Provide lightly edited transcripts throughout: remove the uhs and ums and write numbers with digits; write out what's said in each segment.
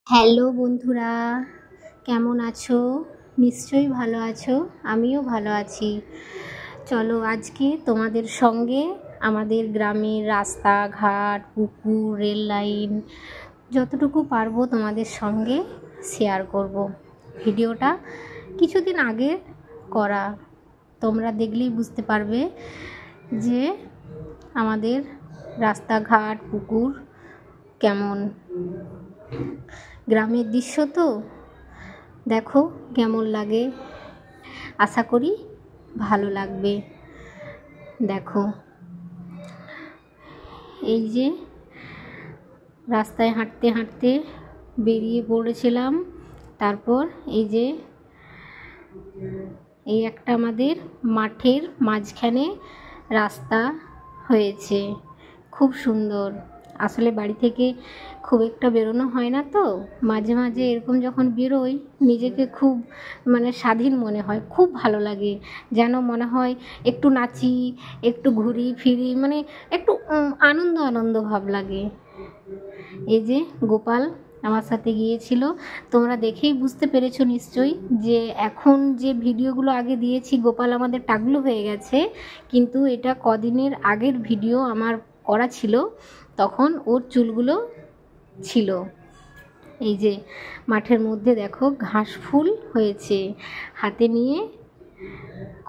Hello বন্ধুরা, কেমন আছো? নিশ্চয়ই ভালো আছো। আমিও ভালো আছি। চলো আজকে তোমাদের সঙ্গে আমাদের গ্রামের রাস্তাঘাট, পুকুর, রেল লাইন যতটুকু পারবো তোমাদের সঙ্গে শেয়ার করব। ভিডিওটা কিছুদিন আগে করা, তোমরা দেখলেই বুঝতে পারবে যে আমাদের রাস্তাঘাট, পুকুর কেমন। গ্রামের দৃশ্য তো দেখো কেমন লাগে, আশা করি ভালো লাগবে। দেখো এই যে রাস্তায় হাঁটতে হাঁটতে বেরিয়ে পড়েছিলাম, তারপর এই যে এই একটা আমাদের মাঠের মাঝখানে রাস্তা হয়েছে, খুব সুন্দর। আসলে বাড়ি থেকে খুব একটা বেরোনো হয় না, তো মাঝে মাঝে এরকম যখন বেরোই নিজেকে খুব স্বাধীন মনে হয়, খুব ভালো লাগে। যেন মনে হয় একটু নাচি, একটু ঘুরি ফিরি, একটু আনন্দ আনন্দ ভাব লাগে। এই যে গোপাল আমার সাথে গিয়েছিল, তোমরা দেখেই বুঝতে পেরেছো নিশ্চয়ই যে এখন যে ভিডিওগুলো আগে দিয়েছি গোপাল আমাদের টাগলু হয়ে গেছে, কিন্তু এটা কদিনের আগের ভিডিও আমার করা ছিল, তখন ওর চুলগুলো ছিল। এই যে মাঠের মধ্যে দেখো ঘাস ফুল হয়েছে, হাতে নিয়ে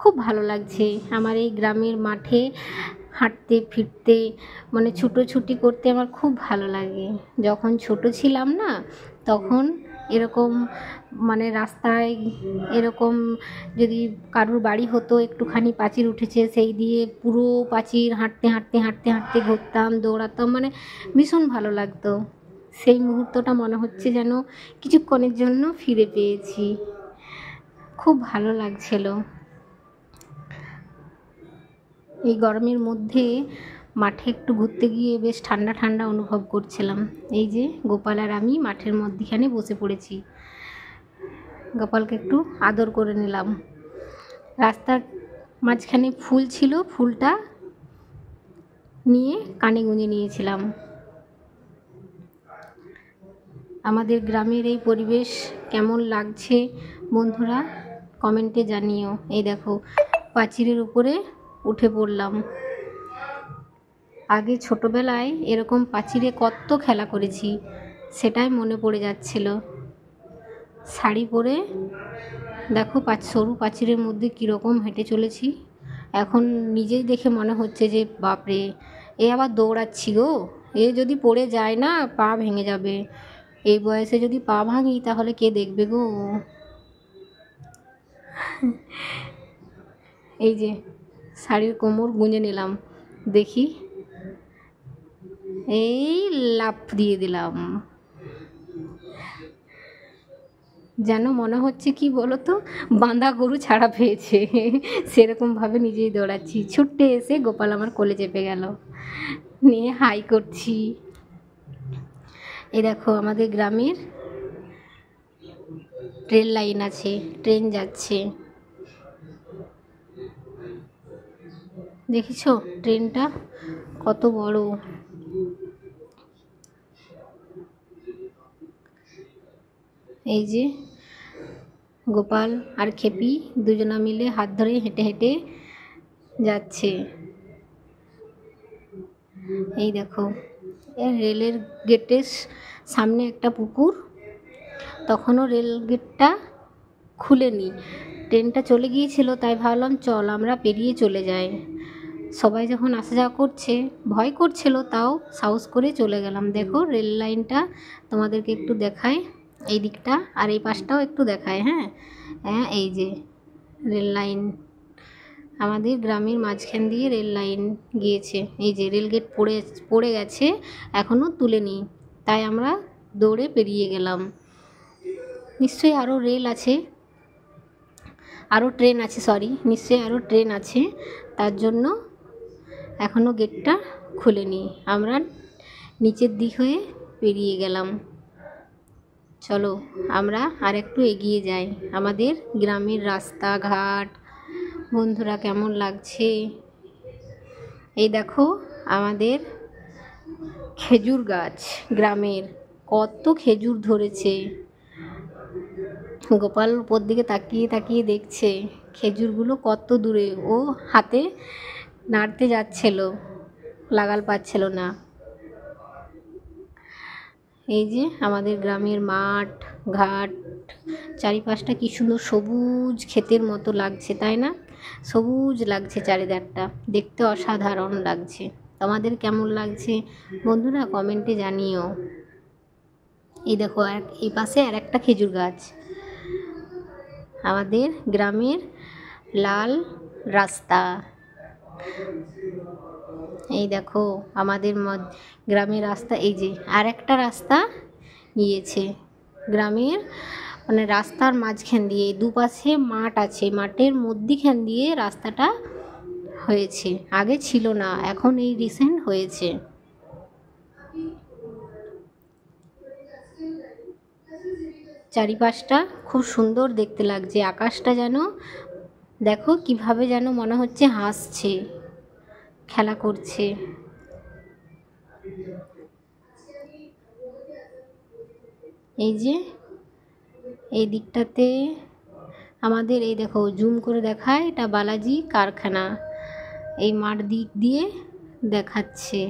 খুব ভালো লাগছে। আমার এই গ্রামের মাঠে হাঁটতে ফিরতে ছুটোছুটি করতে আমার খুব ভালো লাগে। যখন ছোট ছিলাম না, তখন এরকম রাস্তায় এরকম যদি কারুর বাড়ি হতো, একটুখানি পাঁচিল উঠেছে, সেই দিয়ে পুরো পাঁচিল হাঁটতে হাঁটতে হাঁটতে হাঁটতে ঘুরতাম, দৌড়াতাম, ভীষণ ভালো লাগতো। সেই মুহূর্তটা মনে হচ্ছে যেন কিছুক্ষণের জন্য ফিরে পেয়েছি, খুব ভালো লাগছিল। এই গরমের মধ্যে মাঠে একটু ঘুরতে গিয়ে বেশ ঠান্ডা ঠান্ডা অনুভব করছিলাম। এই যে গোপাল আর আমি মাঠের মধ্যখানে বসে পড়েছি, গোপালকে একটু আদর করে নিলাম। রাস্তার মাঝখানে ফুল ছিল, ফুলটা নিয়ে কানে গুঁজে নিয়েছিলাম। আমাদের গ্রামের এই পরিবেশ কেমন লাগছে বন্ধুরা, কমেন্টে জানিও। এই দেখো পাঁচিলের উপরে উঠে পড়লাম। আগে ছোটবেলায় এরকম পাঁচিলে কত খেলা করেছি, সেটাই মনে পড়ে যাচ্ছিল। শাড়ি পরে দেখো সরু পাঁচিলের মধ্যে কীরকম হেঁটে চলেছি, এখন নিজেই দেখে মনে হচ্ছে যে বাপরে, এ আবার দৌড়াচ্ছি গো, এ যদি পড়ে যায় না পা ভেঙে যাবে, এই বয়সে যদি পা ভাঙি তাহলে কে দেখবে গো। এই যে শাড়ির কোমর গুঁজে নিলাম, দেখি এই লাফ দিয়ে দিলাম, যেন মনে হচ্ছে কি বলতো, বাঁধা গরু ছাড়া পেয়েছে, সেরকমভাবে নিজেই দৌড়াচ্ছি। ছুটতে এসে গোপাল আমার কোলে চেপে গেল, নিয়ে হাই করছি। এই দেখো আমাদের গ্রামের রেল লাইন আছে, ট্রেন যাচ্ছে, দেখেছো ট্রেনটা কত বড়। এই যে গোপাল আর খেপি দুজনা মিলে হাত ধরে হেঁটে হেঁটে যাচ্ছে। এই দেখো রেলের গেটের সামনে একটা পুকুর, তখনও রেল গেটটা খুলেনি, ট্রেনটা চলে গিয়েছিল, তাই ভাবলাম চল আমরা পেরিয়ে চলে যাই। সবাই যখন আসা যাওয়া করছে, ভয় করছিল, তাও সাহস করে চলে গেলাম। দেখো রেল লাইনটা তোমাদেরকে একটু দেখায়, এই দিকটা আর এই পাশটাও একটু দেখায়। হ্যাঁ হ্যাঁ, এই যে রেল লাইন, আমাদের গ্রামের মাঝখান দিয়ে রেল লাইন গিয়েছে। এই যে রেলগেট পড়ে গেছে, এখনও তুলেনি, তাই আমরা দৌড়ে পেরিয়ে গেলাম। নিশ্চয়ই আরও রেল আছে, আরও ট্রেন আছে, নিশ্চয়ই আরও ট্রেন আছে, তার জন্য এখনও গেটটা খুলেনি। আমরা নিচের দিক হয়ে পেরিয়ে গেলাম। চলো আমরা আর একটু এগিয়ে যাই। আমাদের গ্রামের রাস্তাঘাট বন্ধুরা কেমন লাগছে। এই দেখো আমাদের খেজুর গাছ, গ্রামের কত খেজুর ধরেছে। গোপাল উপর দিকে তাকিয়ে তাকিয়ে দেখছে খেজুরগুলো কত দূরে, ও হাতে নাড়তে যাচ্ছিল, লাগাল পাচ্ছিল না। এই যে আমাদের গ্রামের মাঠ ঘাট, চারিপাশটা কি সুন্দর সবুজ ক্ষেতের মতো লাগছে, তাই না? সবুজ লাগছে চারিদিকটা, দেখতে অসাধারণ লাগছে। তোমাদের কেমন লাগছে বন্ধুরা কমেন্টে জানিও। এই দেখো এই পাশে আর একটা খেজুর গাছ। আমাদের গ্রামের লাল রাস্তা। এই দেখো আমাদের গ্রামের রাস্তা। এই যে আর একটা রাস্তা গিয়েছে গ্রামের, মানে রাস্তার মাঝখান দিয়ে, দুপাশে মাঠ আছে, মাঠের মধ্যিখান দিয়ে রাস্তাটা হয়েছে, আগে ছিল না, এখন এই রিসেন্ট হয়েছে। চারিপাশটা খুব সুন্দর দেখতে লাগছে, আকাশটা যেন দেখো কিভাবে যেন মনে হচ্ছে হাসছে, খেলা করছে। এই যে এই দিকটাতে আমাদের, এই দেখো জুম করে দেখায়, এটা বালাজি কারখানা, এই মাঠ দিক দিয়ে দেখাচ্ছে।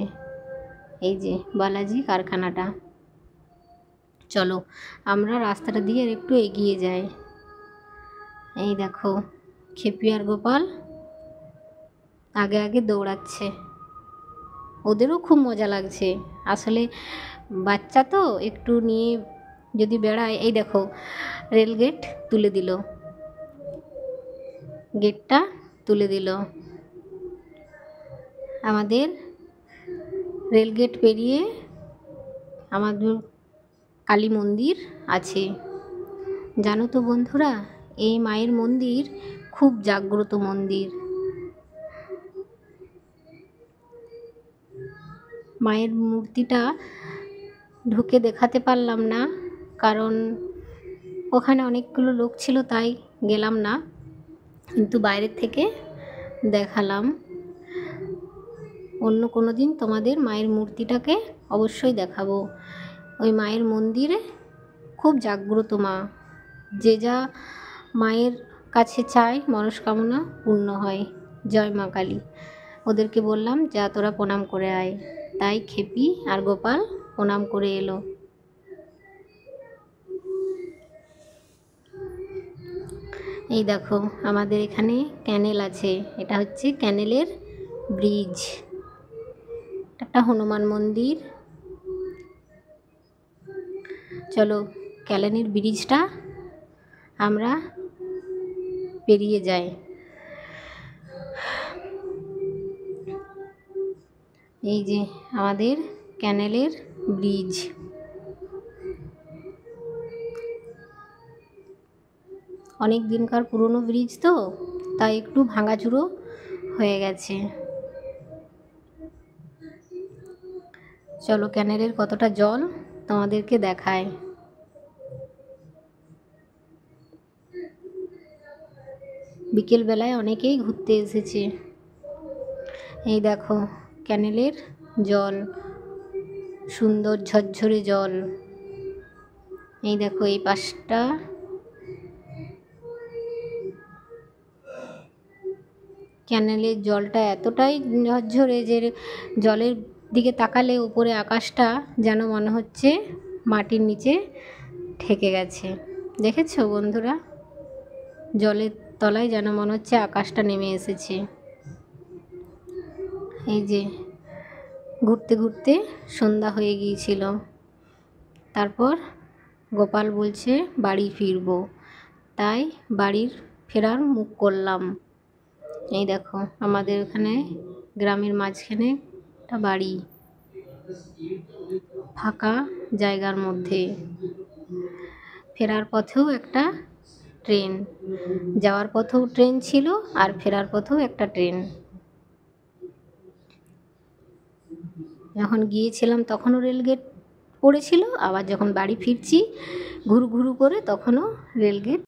এই যে বালাজি কারখানাটা। চলো আমরা রাস্তাটা দিয়ে আর একটু এগিয়ে যাই। এই দেখো খেপি আর গোপাল আগে আগে দৌড়াচ্ছে, ওদেরও খুব মজা লাগছে। আসলে বাচ্চা তো, একটু নিয়ে যদি বেড়ায়। এই দেখো রেলগেট তুলে দিল, গেটটা তুলে দিল। আমাদের রেলগেট পেরিয়ে আমাদের কালী মন্দির আছে। জানো তো বন্ধুরা, এই মায়ের মন্দির খুব জাগ্রত মন্দির। মায়ের মূর্তিটা ঢুকে দেখাতে পারলাম না, কারণ ওখানে অনেকগুলো লোক ছিল, তাই গেলাম না, কিন্তু বাইরের থেকে দেখালাম। অন্য কোনো দিন তোমাদের মায়ের মূর্তিটাকে অবশ্যই দেখাবো। ওই মায়ের মন্দিরে খুব জাগ্রত মা, যে যা মায়ের কাছে চায় মনস্কামনা পূর্ণ হয়। জয় মা কালী। ওদেরকে বললাম যা তোরা প্রণাম করে আয়, তাই খেপি আর গোপাল প্রণাম করে এলো। এই দেখো আমাদের এখানে ক্যানেল আছে, এটা হচ্ছে ক্যানেলের ব্রিজ। একটা হনুমান মন্দির। চলো ক্যানেলের ব্রিজটা আমরা পেরিয়ে যাই। এই যে আমাদের ক্যানেলের ব্রিজ। অনেক দিনকার পুরনো ব্রিজ তো, তাই একটু ভাঙাচুরো হয়ে গেছে। চলো ক্যানেলের কতটা জল তোমাদেরকে দেখায়। বিকেল বেলায় অনেকেই ঘুরতে এসেছে। এই দেখো ক্যানেলের জল, সুন্দর ঝরঝরে জল। এই দেখো এই পাশটা ক্যানেলের জলটা এতটাই ঝরঝরে যে জলের দিকে তাকালে উপরে আকাশটা যেন মনে হচ্ছে মাটির নিচে ঠেকে গেছে। দেখেছো বন্ধুরা, জলের তলায় যেন মনে হচ্ছে আকাশটা নেমে এসেছে। এই যে ঘুরতে ঘুরতে সন্ধ্যা হয়ে গিয়েছিল, তারপর গোপাল বলছে বাড়ি ফিরবো, তাই বাড়ির ফেরার মুখ করলাম। এই দেখো আমাদের ওখানে গ্রামের মাঝখানে একটা বাড়ি, ফাঁকা জায়গার মধ্যে। ফেরার পথেও একটা ট্রেন, যাওয়ার পথেও ট্রেন ছিল আর ফেরার পথেও একটা ট্রেন। যখন গিয়েছিলাম তখনও রেলগেট পড়েছিল, আবার যখন বাড়ি ফিরছি ঘুরু ঘুরু করে তখনও রেলগেট